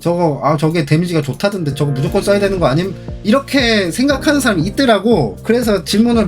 저게 데미지가 좋다던데 저거 무조건 써야 되는 거 아님? 이렇게 생각하는 사람이 있더라고. 그래서 질문을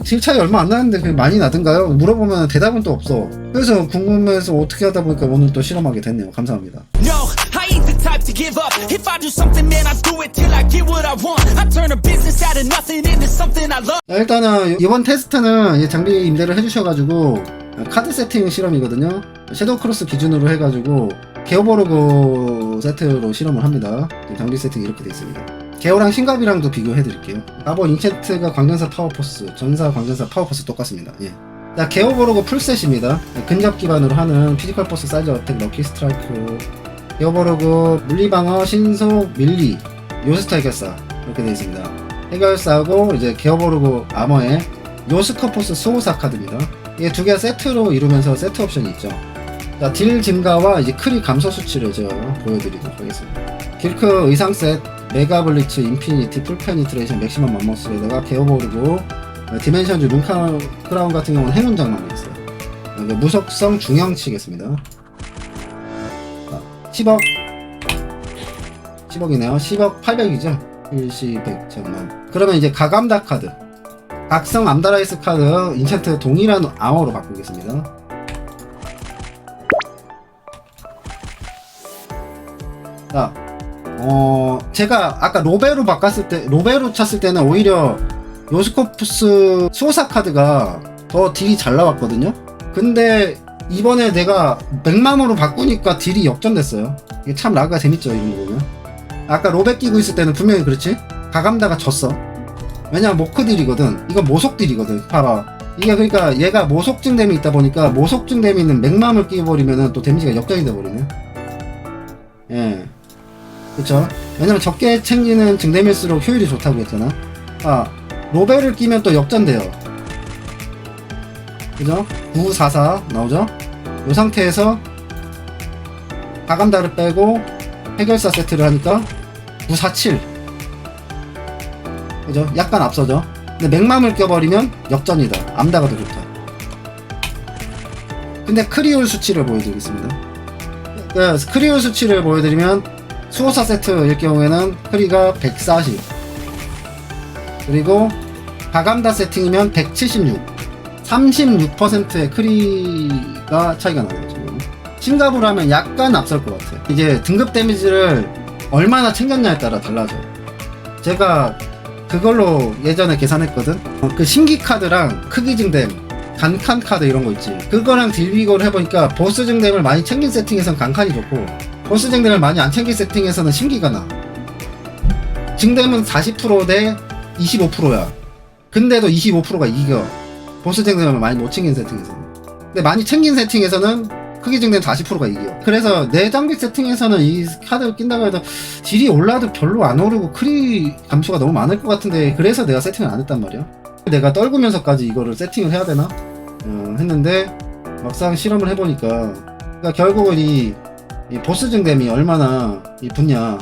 딜 차이 얼마 안 나는데 그냥 많이 나던가요? 물어보면 대답은 또 없어. 그래서 궁금해서 어떻게 하다 보니까 오늘 또 실험하게 됐네요. 감사합니다. No, I ain't the type to give up. If I do something, man, I do it till I get what I want. I turn a business out of nothing into something I love. 일단은 이번 테스트는 장비 임대를 해주셔가지고 카드 세팅 실험이거든요. 섀도우 크로스 기준으로 해가지고 게오버로그 세트로 실험을 합니다. 장비 세팅 이렇게 되어 있습니다. 게오랑 신갑이랑도 비교해드릴게요. 가보 인챈트가 광전사 파워포스, 전사 광전사 파워포스 똑같습니다. 예. 자, 게오버로그 풀셋입니다. 근접 기반으로 하는 피지컬 포스 사이즈 어택 럭키 스트라이크, 게오버로그 물리방어 신속 밀리 요스터 해결사 이렇게 되어 있습니다. 해결사하고 이제 게오버로그 아머의 요스커포스 수호사 카드입니다. 이게 두 개가 세트로 이루면서 세트 옵션이 있죠. 자, 딜 증가와 이제 크리 감소 수치를 제가 보여드리도록 하겠습니다. 길크 의상 셋, 메가 블리츠, 인피니티, 풀 페니트레이션, 맥시멈 맘머스에다가 게오버르고 디멘션즈 룬카 크라운 같은 경우는 행운장만 있어요. 무속성 중형 치겠습니다. 10억 10억이네요. 10억 800이죠. 일시 100천만. 그러면 이제 가감다 카드, 각성 암다라이스 카드 인챈트 동일한 암호로 바꾸겠습니다. 자, 제가 아까 로베로 찼을 때는 오히려 요스코프스 수호사 카드가 더 딜이 잘 나왔거든요. 근데 이번에 내가 맥맘으로 바꾸니까 딜이 역전됐어요. 이게 참 라그가 재밌죠, 이런 거 보면. 아까 로베 끼고 있을 때는 분명히 그렇지? 가감다가 졌어. 왜냐면 모크 딜이거든. 이건 모속 딜이거든. 봐봐. 이게 그러니까 얘가 모속증 댐이 있다 보니까 모속증 댐이 있는 맥맘을 끼워버리면은 또 데미지가 역전이 돼버리네. 예. 그쵸? 왜냐면 적게 챙기는 증댐일수록 효율이 좋다고 했잖아. 로베를 끼면 또 역전돼요. 그죠? 944 나오죠? 이 상태에서 가감다를 빼고 해결사 세트를 하니까 947. 그죠? 약간 앞서죠? 근데 맥맘을 껴버리면 역전이다. 암다가 더 좋다. 근데 크리올 수치를 보여드리겠습니다. 크리올 수치를 보여드리면 수호사 세트일 경우에는 크리가 140, 그리고 가감다 세팅이면 176, 36%의 크리가 차이가 나요. 지금 신갑으로 하면 약간 앞설 것 같아요. 이제 등급 데미지를 얼마나 챙겼냐에 따라 달라져요. 제가 그걸로 예전에 계산했거든. 그 신기 카드랑 크기 증댐, 간칸 카드 이런 거 있지. 그거랑 딜비교를 해보니까 보스 증댐을 많이 챙긴 세팅에선 간칸이 좋고, 보스 증댐을 많이 안 챙긴 세팅에서는 신기가 나. 증댐은 40% 대 25%야. 근데도 25%가 이겨. 보스 증댐을 많이 못 챙긴 세팅에서는. 근데 많이 챙긴 세팅에서는 크기 증댐 40%가 이겨. 그래서 내 장비 세팅에서는 이 카드를 낀다고 해도 딜이 올라도 별로 안 오르고 크리 감소가 너무 많을 것 같은데, 그래서 내가 세팅을 안 했단 말이야. 내가 떨구면서까지 이거를 세팅을 해야 되나? 했는데 막상 실험을 해보니까, 그러니까 결국은 이 보스 증댐이 얼마나 붙냐.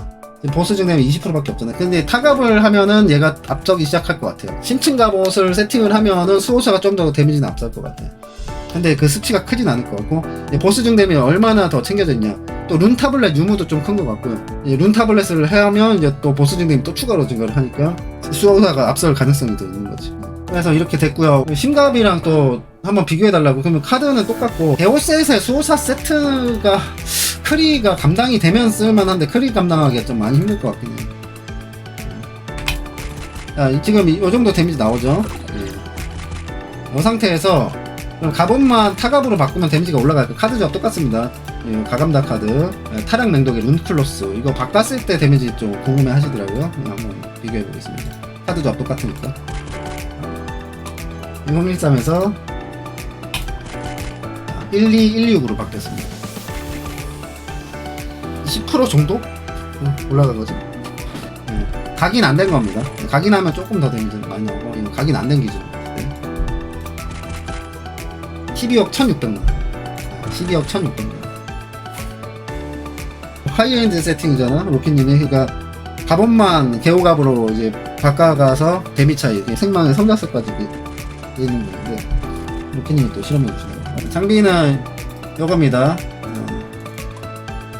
보스 증댐이 20%밖에 없잖아. 근데 타갑을 하면은 얘가 앞서기 시작할 것 같아요. 심층 갑옷을 세팅을 하면은 수호사가 좀 더 데미지는 앞설 것 같아. 근데 그 수치가 크진 않을 것 같고, 보스 증댐이 얼마나 더 챙겨졌냐. 또 룬 타블렛 유무도 좀 큰 것 같고요. 룬 타블렛을 하면 이제 또 보스 증댐이 또 추가로 증가를 하니까 수호사가 앞설 가능성이 더 있는 거지. 그래서 이렇게 됐고요. 신갑이랑 또 한번 비교해달라고. 그러면 카드는 똑같고, 데오셋의 수호사 세트가 크리가 감당이 되면 쓸만한데 크리 감당하기가 좀 많이 힘들 것 같긴 해요. 자, 지금 이 정도 데미지 나오죠? 이 상태에서 그럼 갑옷만 타갑으로 바꾸면 데미지가 올라갈 거예요. 카드 조합 똑같습니다. 가감다 카드, 타락 맹독의 룬클로스, 이거 바꿨을 때 데미지 좀 궁금해 하시더라고요. 한번 비교해 보겠습니다. 카드 조합 똑같으니까. 1013에서 12126으로 바뀌었습니다. 10% 정도 올라간 거죠. 각인 안 된 겁니다. 각인하면 조금 더 데미지 많이 나오고, 각인 안 된 기준입니다. 12억 1600만. 12억 1600만. 하이엔드 세팅이잖아, 로키님이. 그러니까 갑옷만 개호갑으로 이제 바꿔가서 데미 차이, 생망의 성장세까지 있는 건데, 로키님이 또 실험해 주시네요. 장비는 요겁니다.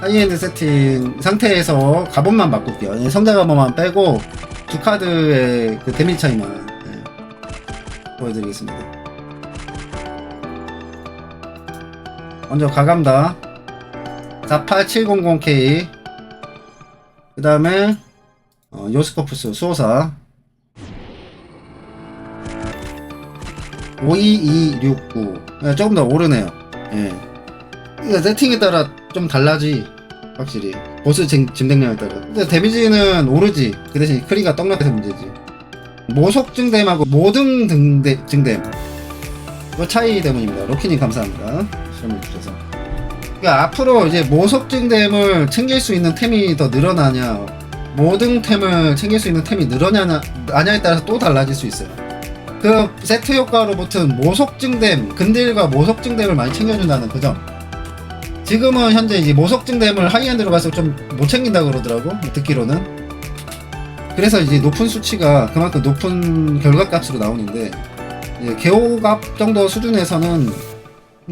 하이엔드 세팅 상태에서 갑옷만 바꿀게요. 성자 갑옷만 빼고 두 카드의 그 데미지 차이만 보여드리겠습니다. 먼저 가감다 48700K, 그 다음에 요스코프스 수호사 52269. 조금 더 오르네요. 예. 이거 세팅에 따라 좀 달라지, 확실히 보스 증대량에 따라. 근데 데미지는 오르지. 그 대신 크리가 떡락해서 문제지. 모속 증댐하고 모등 증댐 그 차이 때문입니다. 로키님 감사합니다. 시험을 주셔서. 그러니까 앞으로 이제 모속 증댐을 챙길 수 있는 템이 더 늘어나냐, 모등 템을 챙길 수 있는 템이 늘어나냐에 따라서 또 달라질 수 있어요. 그 세트 효과로 붙은 모속 증댐, 근딜과 모속 증댐을 많이 챙겨준다는 그 점. 지금은 현재 이제 모속 증댐을 하이엔드로 가서 좀 못 챙긴다 그러더라고, 듣기로는. 그래서 이제 높은 수치가 그만큼 높은 결과값으로 나오는데, 이제 개호갑 정도 수준에서는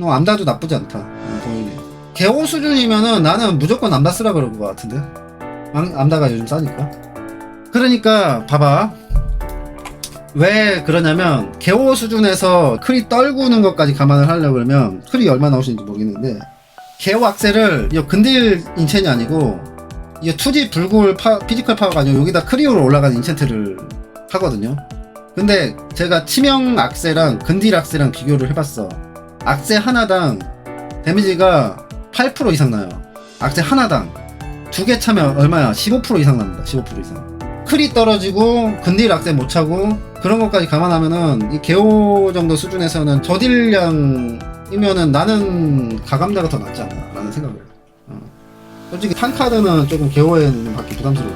암다도 나쁘지 않다. 개호 수준이면은 나는 무조건 암다 쓰라 그럴 것 같은데. 암다가 요즘 싸니까. 그러니까 봐봐, 왜 그러냐면 개호 수준에서 크리 떨구는 것까지 감안을 하려고 그러면 크리 얼마 나오시는지 모르겠는데, 개호 악셀을 이 근딜 인첸이 아니고 이 2G 불굴 피지컬 파워가 아니고 여기다 크리오로 올라가는 인챈트를 하거든요. 근데 제가 치명 악셀랑 근딜 악셀랑 비교를 해봤어. 악셀 하나당 데미지가 8% 이상 나요. 악셀 하나당 두 개 차면 얼마야? 15% 이상 납니다. 15% 이상. 크리 떨어지고 근딜 악셀 못 차고 그런 것까지 감안하면은 이 개호 정도 수준에서는 저딜량이면은 나는 가감다가 더 낫지 않나 라는 생각을 해요. 솔직히 탄카드는 조금 개호에는 받기 부담스럽고,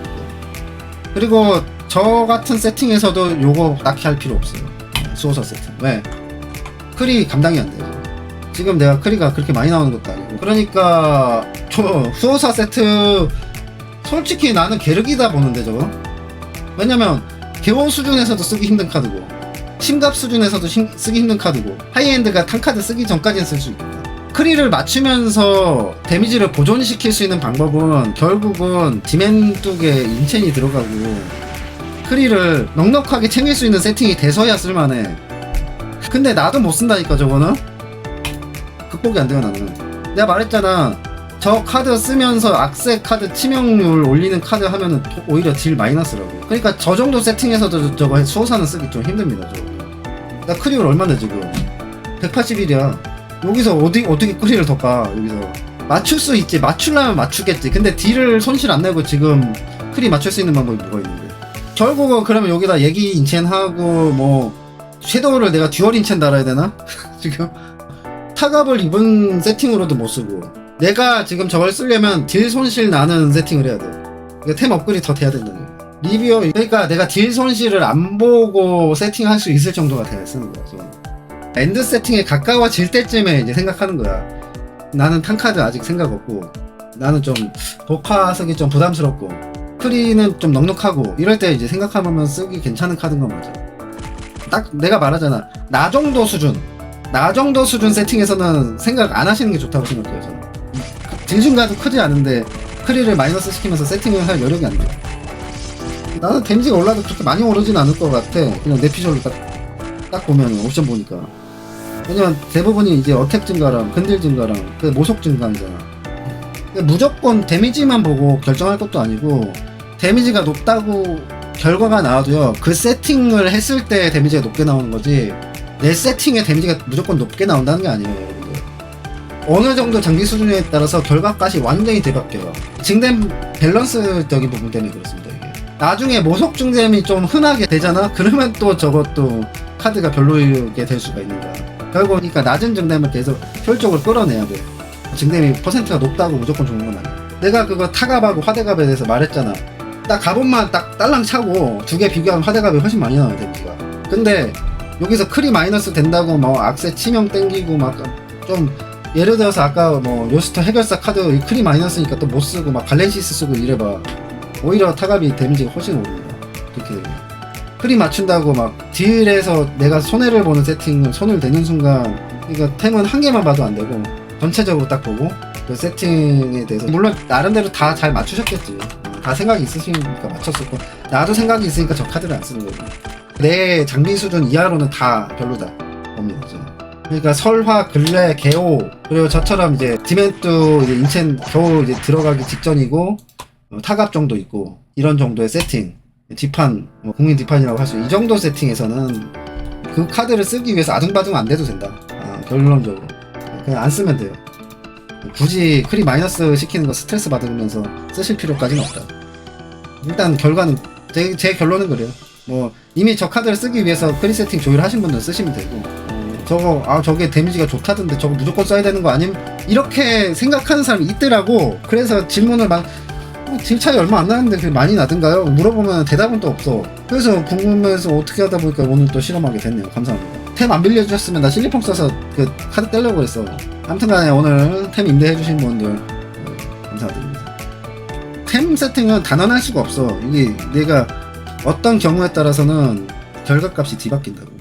그리고 저 같은 세팅에서도 요거 딱히 할 필요 없어요. 수호사 세팅. 왜? 크리 감당이 안 돼요. 지금 내가 크리가 그렇게 많이 나오는 것도 아니고. 그러니까 저 수호사 세트 솔직히 나는 게르기다 보는데 저거. 왜냐면 개호 수준에서도 쓰기 힘든 카드고, 심갑 수준에서도 쓰기 힘든 카드고, 하이엔드가 탄카드 쓰기 전까지는 쓸 수 있다. 크리를 맞추면서 데미지를 보존시킬 수 있는 방법은 결국은 디멘뚝에 인첸이 들어가고 크리를 넉넉하게 챙길 수 있는 세팅이 돼서야 쓸만해. 근데 나도 못 쓴다니까 저거는. 극복이 안 돼요 나는. 내가 말했잖아, 저 카드 쓰면서 악세 카드 치명률 올리는 카드 하면은 오히려 딜 마이너스라고. 그러니까 저 정도 세팅에서도 저거 수호사는 쓰기 좀 힘듭니다 저거. 나 크리를 얼마나 지금 181이야 여기서 어떻게 크리를 더 까. 여기서 맞출 수 있지, 맞추려면 맞추겠지. 근데 딜을 손실 안 내고 지금 크리 맞출 수 있는 방법이 뭐가 있는데. 결국은 그러면 여기다 얘기 인첸하고 뭐 섀도우를 내가 듀얼 인첸 달아야 되나? 지금 타갑을 입은 세팅으로도 못 쓰고, 내가 지금 저걸 쓰려면 딜 손실 나는 세팅을 해야 돼. 그러니까 템 업그레이드 더 돼야 된다는 거야. 리뷰어, 그러니까 내가 딜 손실을 안 보고 세팅할 수 있을 정도가 돼야 쓰는 거야 저는. 엔드 세팅에 가까워질 때쯤에 이제 생각하는 거야. 나는 탄카드 아직 생각 없고, 나는 좀 독화 쓰기 좀 부담스럽고, 크리는 좀 넉넉하고, 이럴 때 이제 생각하면 쓰기 괜찮은 카드인 건 맞아. 딱 내가 말하잖아, 나 정도 수준 세팅에서는 생각 안 하시는 게 좋다고 생각해요 저는. 딜중가도 크지 않은데 크리를 마이너스 시키면서 세팅을 할 여력이 안 돼. 나는 데미지가 올라도 그렇게 많이 오르진 않을 것 같아. 그냥 내 피셜로 딱 보면 옵션 보니까. 왜냐면 대부분이 이제 어택 증가랑 근딜 증가랑 그 모속 증가이잖아. 무조건 데미지만 보고 결정할 것도 아니고, 데미지가 높다고 결과가 나와도요, 그 세팅을 했을 때 데미지가 높게 나오는 거지, 내 세팅에 데미지가 무조건 높게 나온다는 게 아니에요 여러분들. 어느 정도 장비 수준에 따라서 결과값이 완전히 뒤바뀌어요. 증댐 밸런스적인 부분 때문에 그렇습니다. 이게 나중에 모속 증댐이 좀 흔하게 되잖아. 그러면 또 저것도 카드가 별로게 될 수가 있는 거야. 결국 그러니까 낮은 증댐을 계속 효율적으로 끌어내야 돼. 증댐이 퍼센트가 높다고 무조건 좋은 건 아니야. 내가 그거 타갑하고 화대갑에 대해서 말했잖아. 딱 갑옷만 딱 딸랑 차고 두 개 비교하면 화대갑이 훨씬 많이 나와요 데미지가. 근데 여기서 크리 마이너스 된다고 뭐 악세 치명 땡기고 막 좀, 예를 들어서 아까 뭐 요스터 해결사 카드 크리 마이너스니까 또 못 쓰고 막 갈렌시스 쓰고 이래봐. 오히려 타갑이 데미지가 훨씬 오릅니다. 그렇게 되면 크리 맞춘다고 막 딜에서 내가 손해를 보는 세팅을 손을 대는 순간, 그러니까 템은 한 개만 봐도 안 되고 전체적으로 딱 보고 그 세팅에 대해서 물론 나름대로 다 잘 맞추셨겠지. 다 생각이 있으시니까 맞췄었고 나도 생각이 있으니까 저 카드를 안 쓰는 거고 내 장비 수준 이하로는 다 별로다 겁니다. 그러니까 설화, 근래, 개호 그리고 저처럼 이제 디멘도 이제 인첸 겨우 이제 들어가기 직전이고 타갑 정도 있고 이런 정도의 세팅 뒷판 국민 뒷판이라고 할 수 이 정도 세팅에서는 그 카드를 쓰기 위해서 아둥바둥 안 돼도 된다. 결론적으로 그냥 안 쓰면 돼요. 굳이 크리 마이너스 시키는 거 스트레스 받으면서 쓰실 필요까지는 없다. 일단 결과는 제 결론은 그래요. 뭐 이미 저 카드를 쓰기 위해서 크리 세팅 조율하신 분들은 쓰시면 되고 저게 데미지가 좋다던데 저거 무조건 써야 되는 거 아님? 이렇게 생각하는 사람이 있더라고. 그래서 질문을 막 딜 차이 얼마 안 나는데 그게 많이 나던가요? 물어보면 대답은 또 없어. 그래서 궁금해서 어떻게 하다 보니까 오늘 또 실험하게 됐네요. 감사합니다. 템 안 빌려주셨으면 나 실리폼 써서 그 카드 떼려고 그랬어. 아무튼간에 오늘 템 임대해주신 분들 감사드립니다. 템 세팅은 단언할 수가 없어. 이게 내가 어떤 경우에 따라서는 결과값이 뒤바뀐다고.